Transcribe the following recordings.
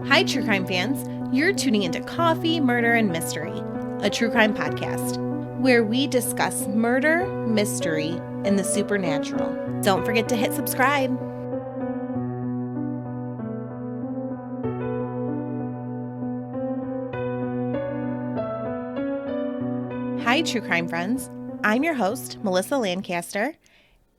Hi, true crime fans. You're tuning into Coffee, Murder, and Mystery, a true crime podcast where we discuss murder, mystery, and the supernatural. Don't forget to hit subscribe. Hi, true crime friends. I'm your host, Melissa Lancaster,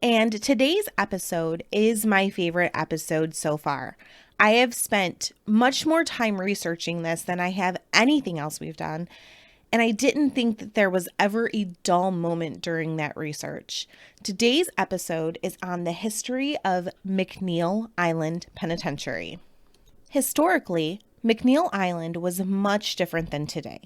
and today's episode is my favorite episode so far. I have spent much more time researching this than I have anything else we've done, and I didn't think that there was ever a dull moment during that research. Today's episode is on the history of McNeil Island Penitentiary. Historically, McNeil Island was much different than today.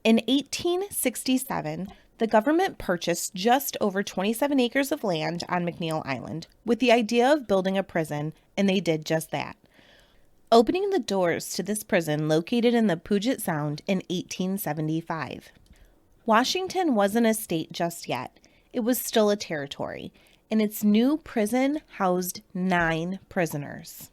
In 1867, the government purchased just over 27 acres of land on McNeil Island with the idea of building a prison, and they did just that, opening the doors to this prison located in the Puget Sound in 1875. Washington wasn't a state just yet. It was still a territory, and its new prison housed 9 prisoners.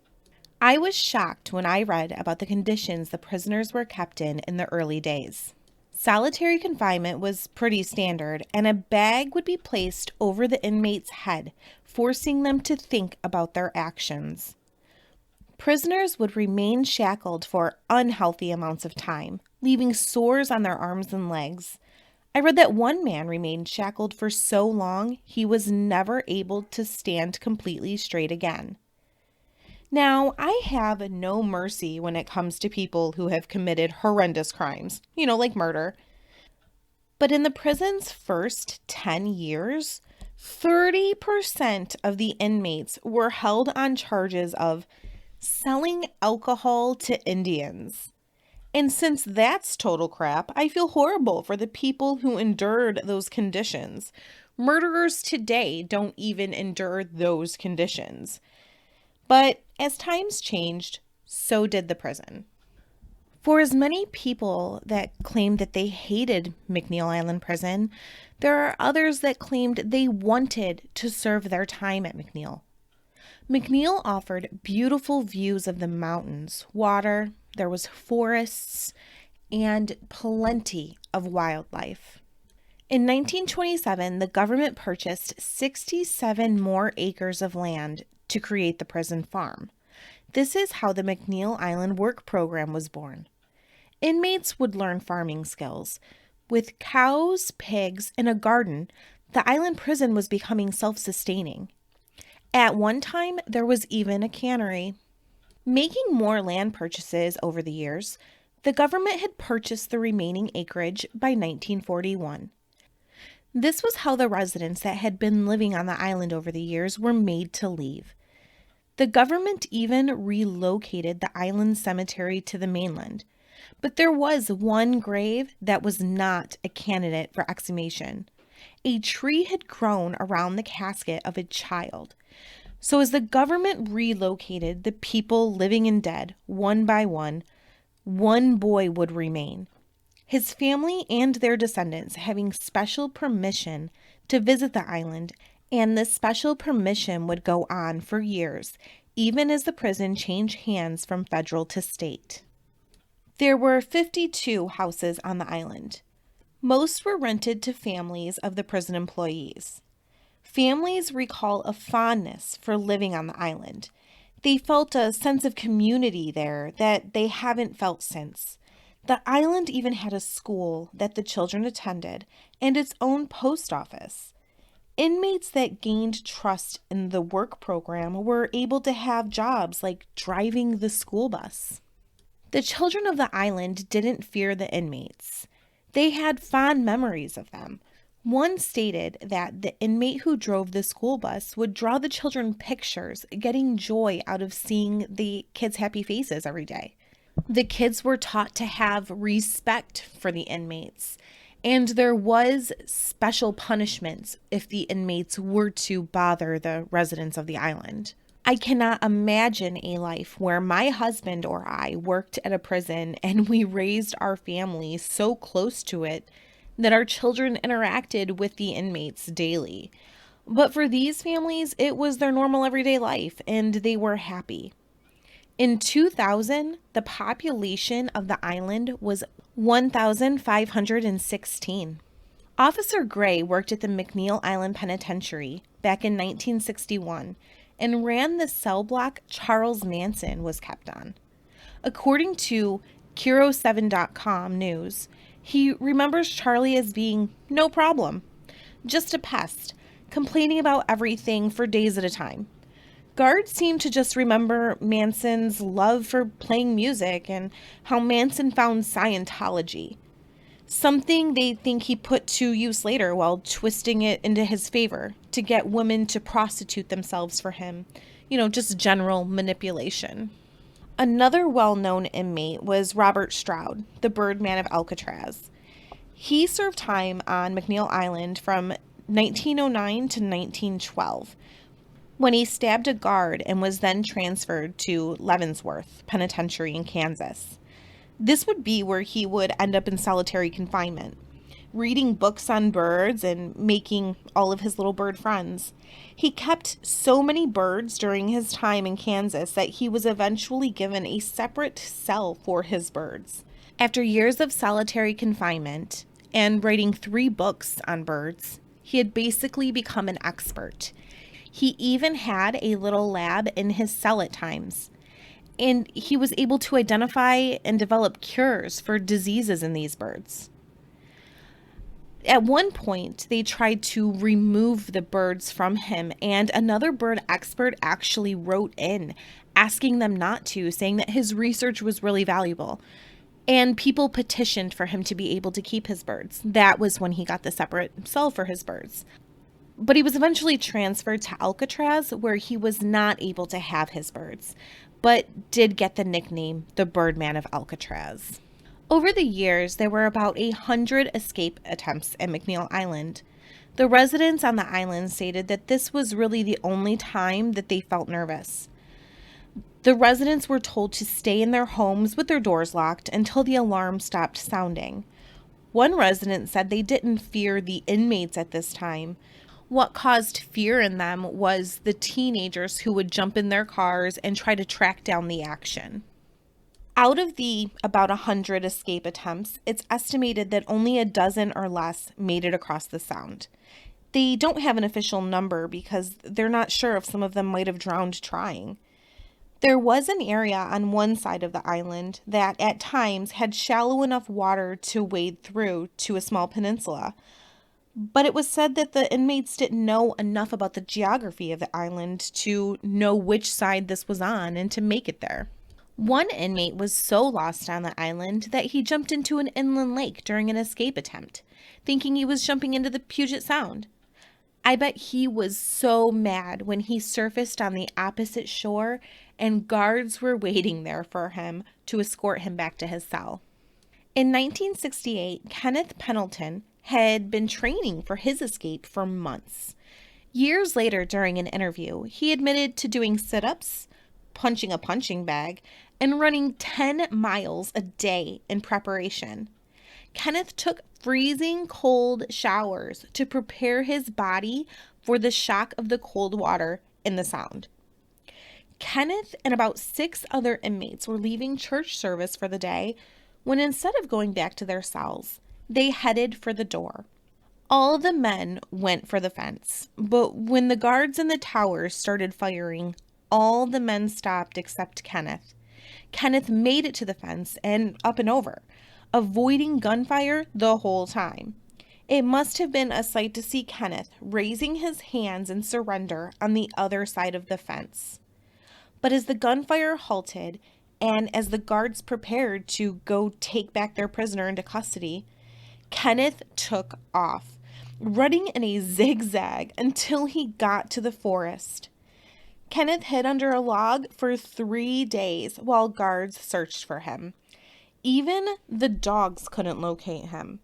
I was shocked when I read about the conditions the prisoners were kept in the early days. Solitary confinement was pretty standard, and a bag would be placed over the inmate's head, forcing them to think about their actions. Prisoners would remain shackled for unhealthy amounts of time, leaving sores on their arms and legs. I read that one man remained shackled for so long he was never able to stand completely straight again. Now, I have no mercy when it comes to people who have committed horrendous crimes, like murder. But in the prison's first 10 years, 30% of the inmates were held on charges of selling alcohol to Indians. And since that's total crap, I feel horrible for the people who endured those conditions. Murderers today don't even endure those conditions. But as times changed, so did the prison. For as many people that claimed that they hated McNeil Island Prison, there are others that claimed they wanted to serve their time at McNeil. McNeil offered beautiful views of the mountains, water, there was forests, and plenty of wildlife. In 1927, the government purchased 67 more acres of land to create the prison farm. This is how the McNeil Island Work Program was born. Inmates would learn farming skills. With cows, pigs, and a garden, the island prison was becoming self-sustaining. At one time, there was even a cannery. Making more land purchases over the years, the government had purchased the remaining acreage by 1941. This was how the residents that had been living on the island over the years were made to leave. The government even relocated the island cemetery to the mainland, but there was one grave that was not a candidate for exhumation. A tree had grown around the casket of a child. So as the government relocated the people living and dead one by one boy would remain. His family and their descendants having special permission to visit the island, and this special permission would go on for years, even as the prison changed hands from federal to state. There were 52 houses on the island. Most were rented to families of the prison employees. Families recall a fondness for living on the island. They felt a sense of community there that they haven't felt since. The island even had a school that the children attended and its own post office. Inmates that gained trust in the work program were able to have jobs like driving the school bus. The children of the island didn't fear the inmates. They had fond memories of them. One stated that the inmate who drove the school bus would draw the children pictures, getting joy out of seeing the kids' happy faces every day. The kids were taught to have respect for the inmates, and there was special punishments if the inmates were to bother the residents of the island. I cannot imagine a life where my husband or I worked at a prison and we raised our family so close to it that our children interacted with the inmates daily. But for these families, it was their normal everyday life, and they were happy. In 2000, the population of the island was 1,516. Officer Gray worked at the McNeil Island Penitentiary back in 1961 and ran the cell block Charles Manson was kept on. According to Kiro7.com news, he remembers Charlie as being no problem, just a pest, complaining about everything for days at a time. Guards seem to just remember Manson's love for playing music and how Manson found Scientology, something they think he put to use later while twisting it into his favor to get women to prostitute themselves for him. Just general manipulation. Another well-known inmate was Robert Stroud, the Birdman of Alcatraz. He served time on McNeil Island from 1909 to 1912, when he stabbed a guard and was then transferred to Leavenworth Penitentiary in Kansas. This would be where he would end up in solitary confinement, reading books on birds and making all of his little bird friends. He kept so many birds during his time in Kansas that he was eventually given a separate cell for his birds. After years of solitary confinement and writing 3 books on birds, he had basically become an expert. He even had a little lab in his cell at times, and he was able to identify and develop cures for diseases in these birds. At one point, they tried to remove the birds from him, and another bird expert actually wrote in asking them not to, saying that his research was really valuable. And people petitioned for him to be able to keep his birds. That was when he got the separate cell for his birds. But he was eventually transferred to Alcatraz, where he was not able to have his birds, but did get the nickname the Birdman of Alcatraz. Over the years, there were about 100 escape attempts at McNeil Island. The residents on the island stated that this was really the only time that they felt nervous. The residents were told to stay in their homes with their doors locked until the alarm stopped sounding. One resident said they didn't fear the inmates at this time. What caused fear in them was the teenagers who would jump in their cars and try to track down the action. Out of the about 100 escape attempts, it's estimated that only a dozen or less made it across the Sound. They don't have an official number because they're not sure if some of them might have drowned trying. There was an area on one side of the island that at times had shallow enough water to wade through to a small peninsula. But it was said that the inmates didn't know enough about the geography of the island to know which side this was on and to make it there. One inmate was so lost on the island that he jumped into an inland lake during an escape attempt, thinking he was jumping into the Puget Sound. I bet he was so mad when he surfaced on the opposite shore and guards were waiting there for him to escort him back to his cell. In 1968, Kenneth Pendleton had been training for his escape for months. Years later, during an interview, he admitted to doing sit-ups, punching a punching bag, and running 10 miles a day in preparation. Kenneth took freezing cold showers to prepare his body for the shock of the cold water in the Sound. Kenneth and about 6 other inmates were leaving church service for the day when instead of going back to their cells, they headed for the door. All the men went for the fence, but when the guards in the towers started firing, all the men stopped except Kenneth. Kenneth made it to the fence and up and over, avoiding gunfire the whole time. It must have been a sight to see Kenneth raising his hands in surrender on the other side of the fence. But as the gunfire halted, and as the guards prepared to go take back their prisoner into custody, Kenneth took off, running in a zigzag until he got to the forest. Kenneth hid under a log for 3 days while guards searched for him. Even the dogs couldn't locate him.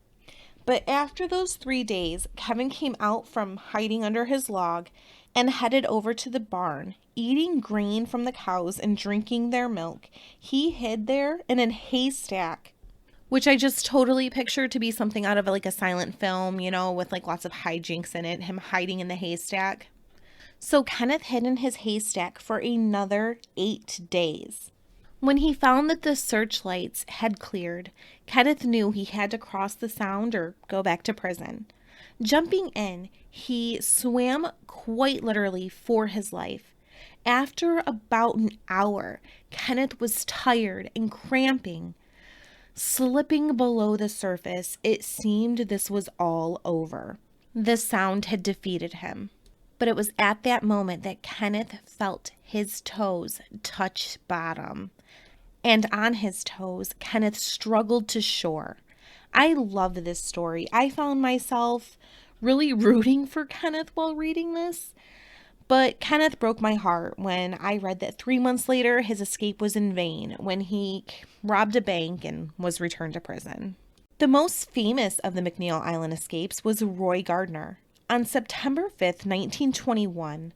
But after those 3 days, Kevin came out from hiding under his log and headed over to the barn, eating grain from the cows and drinking their milk. He hid there in a haystack, which I just totally picture to be something out of like a silent film, with like lots of hijinks in it, him hiding in the haystack. So Kenneth hid in his haystack for another 8 days. When he found that the searchlights had cleared, Kenneth knew he had to cross the Sound or go back to prison. Jumping in, he swam quite literally for his life. After about an hour, Kenneth was tired and cramping. Slipping below the surface, it seemed this was all over. The Sound had defeated him. But it was at that moment that Kenneth felt his toes touch bottom. And on his toes, Kenneth struggled to shore. I love this story. I found myself really rooting for Kenneth while reading this. But Kenneth broke my heart when I read that 3 months later, his escape was in vain when he robbed a bank and was returned to prison. The most famous of the McNeil Island escapes was Roy Gardner. On September 5th, 1921,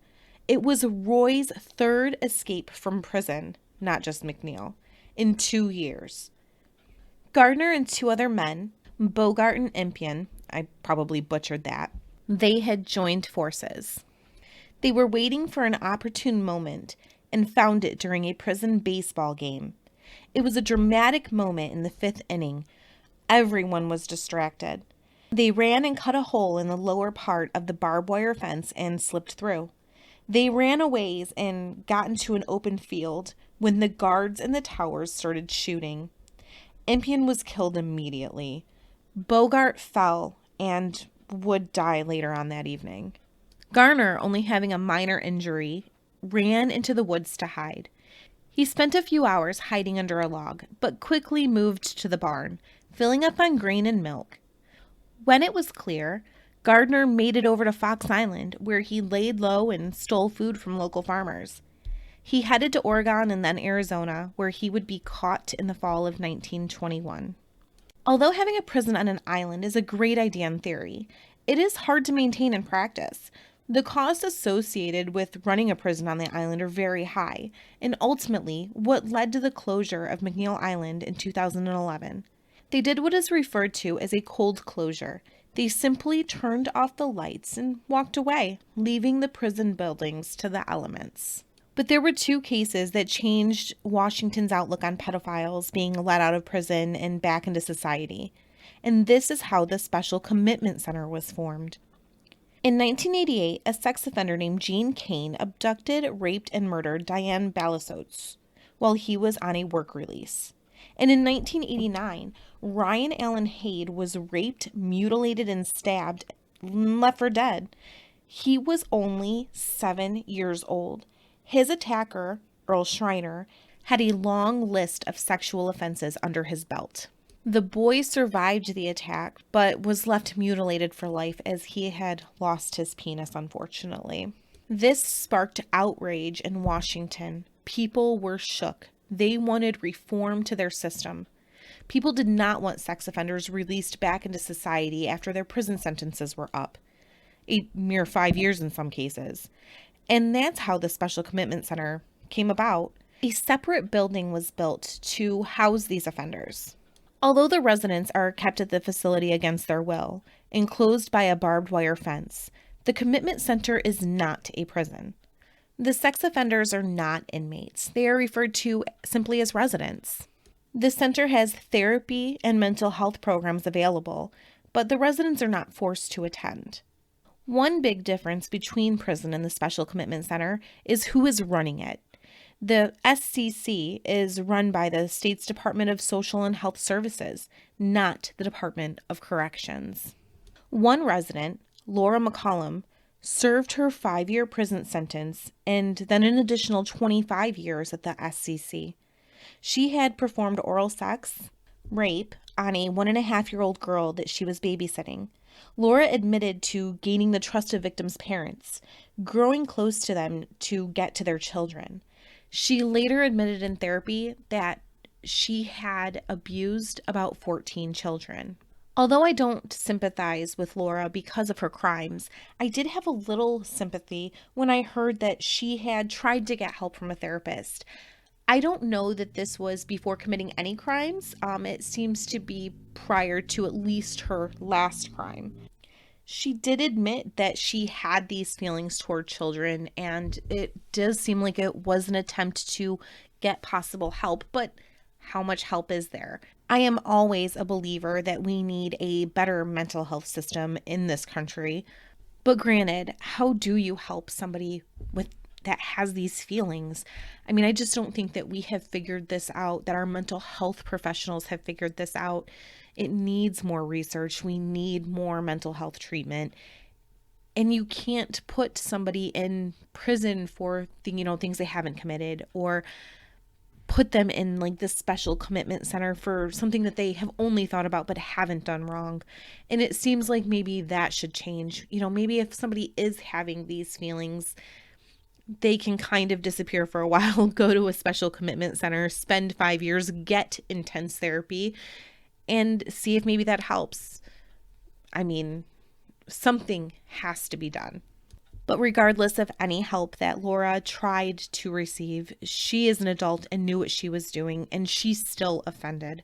it was Roy's third escape from prison, not just McNeil, in 2 years. Gardner and 2 other men, Bogart and Impian, I probably butchered that, they had joined forces. They were waiting for an opportune moment and found it during a prison baseball game. It was a dramatic moment in the 5th inning. Everyone was distracted. They ran and cut a hole in the lower part of the barbed wire fence and slipped through. They ran a ways and got into an open field when the guards in the towers started shooting. Impian was killed immediately. Bogart fell and would die later on that evening. Garner, only having a minor injury, ran into the woods to hide. He spent a few hours hiding under a log, but quickly moved to the barn, filling up on grain and milk. When it was clear, Gardner made it over to Fox Island, where he laid low and stole food from local farmers. He headed to Oregon and then Arizona, where he would be caught in the fall of 1921. Although having a prison on an island is a great idea in theory, it is hard to maintain in practice. The costs associated with running a prison on the island are very high, and ultimately what led to the closure of McNeil Island in 2011. They did what is referred to as a cold closure. They simply turned off the lights and walked away, leaving the prison buildings to the elements. But there were 2 cases that changed Washington's outlook on pedophiles being let out of prison and back into society. And this is how the Special Commitment Center was formed. In 1988, a sex offender named Gene Kane abducted, raped, and murdered Diane Balasotes while he was on a work release. And in 1989, Ryan Allen Hade was raped, mutilated, and stabbed, and left for dead. He was only 7 years old. His attacker, Earl Schreiner, had a long list of sexual offenses under his belt. The boy survived the attack, but was left mutilated for life as he had lost his penis, unfortunately. This sparked outrage in Washington. People were shook. They wanted reform to their system. People did not want sex offenders released back into society after their prison sentences were up, a mere 5 years in some cases. And that's how the Special Commitment Center came about. A separate building was built to house these offenders. Although the residents are kept at the facility against their will, enclosed by a barbed wire fence, the commitment center is not a prison. The sex offenders are not inmates. They are referred to simply as residents. The center has therapy and mental health programs available, but the residents are not forced to attend. One big difference between prison and the Special Commitment Center is who is running it. The SCC is run by the state's Department of Social and Health Services, not the Department of Corrections. One resident, Laura McCollum, served her 5-year prison sentence and then an additional 25 years at the SCC. She had performed oral sex, rape, on a 1.5-year-old girl that she was babysitting. Laura admitted to gaining the trust of victims' parents, growing close to them to get to their children. She later admitted in therapy that she had abused about 14 children. Although I don't sympathize with Laura because of her crimes, I did have a little sympathy when I heard that she had tried to get help from a therapist. I don't know that this was before committing any crimes. It seems to be prior to at least her last crime. She did admit that she had these feelings toward children, and it does seem like it was an attempt to get possible help, but how much help is there? I am always a believer that we need a better mental health system in this country. But granted, how do you help somebody with that has these feelings? I mean, I just don't think that we have figured this out, that our mental health professionals have figured this out. It needs more research. We need more mental health treatment. And you can't put somebody in prison for things they haven't committed, or put them in like this special commitment center for something that they have only thought about but haven't done wrong. And it seems like maybe that should change. Maybe if somebody is having these feelings, they can kind of disappear for a while, go to a special commitment center, spend 5 years, get intense therapy, and see if maybe that helps. I mean, something has to be done. But regardless of any help that Laura tried to receive, she is an adult and knew what she was doing, and she's still offended.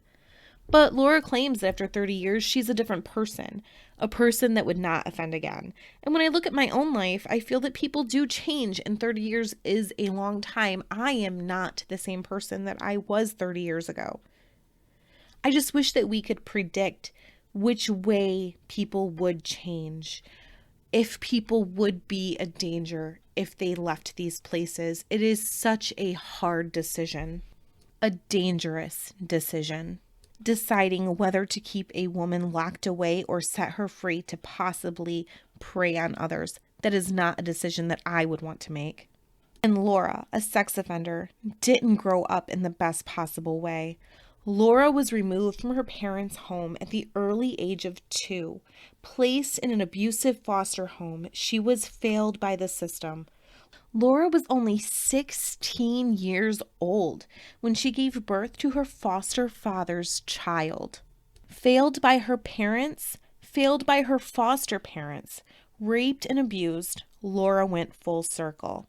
But Laura claims that after 30 years, she's a different person, a person that would not offend again. And when I look at my own life, I feel that people do change, and 30 years is a long time. I am not the same person that I was 30 years ago. I just wish that we could predict which way people would change, if people would be a danger if they left these places. It is such a hard decision, a dangerous decision, deciding whether to keep a woman locked away or set her free to possibly prey on others. That is not a decision that I would want to make. And Laura, a sex offender, didn't grow up in the best possible way. Laura was removed from her parents' home at the early age of 2, placed in an abusive foster home. She was failed by the system. Laura was only 16 years old when she gave birth to her foster father's child. Failed by her parents, failed by her foster parents, raped and abused, Laura went full circle.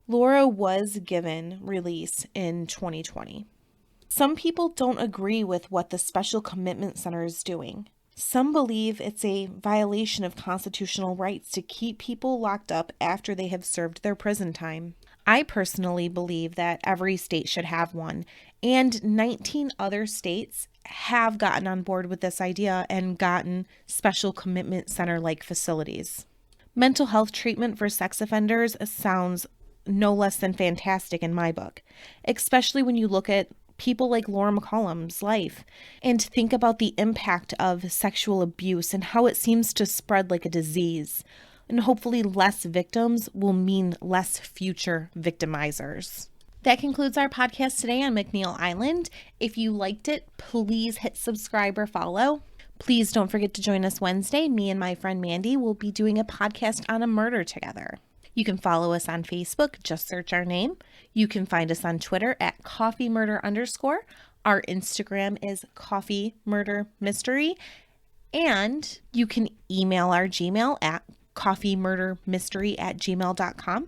Laura was given release in 2020. Some people don't agree with what the Special Commitment Center is doing. Some believe it's a violation of constitutional rights to keep people locked up after they have served their prison time. I personally believe that every state should have one, and 19 other states have gotten on board with this idea and gotten Special Commitment Center-like facilities. Mental health treatment for sex offenders sounds no less than fantastic in my book, especially when you look at people like Laura McCollum's life and think about the impact of sexual abuse and how it seems to spread like a disease. And hopefully less victims will mean less future victimizers. That concludes our podcast today on McNeil Island. If you liked it, please hit subscribe or follow. Please don't forget to join us Wednesday. Me and my friend Mandy will be doing a podcast on a murder together. You can follow us on Facebook, just search our name. You can find us on Twitter at coffeemurder_. Our Instagram is coffeemurdermystery. And you can email our Gmail at coffeemurdermystery@gmail.com.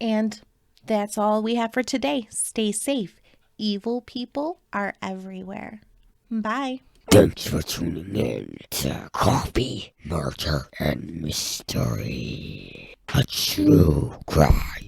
And that's all we have for today. Stay safe. Evil people are everywhere. Bye. Thanks for tuning in to Coffee, Murder, and Mystery. A true crime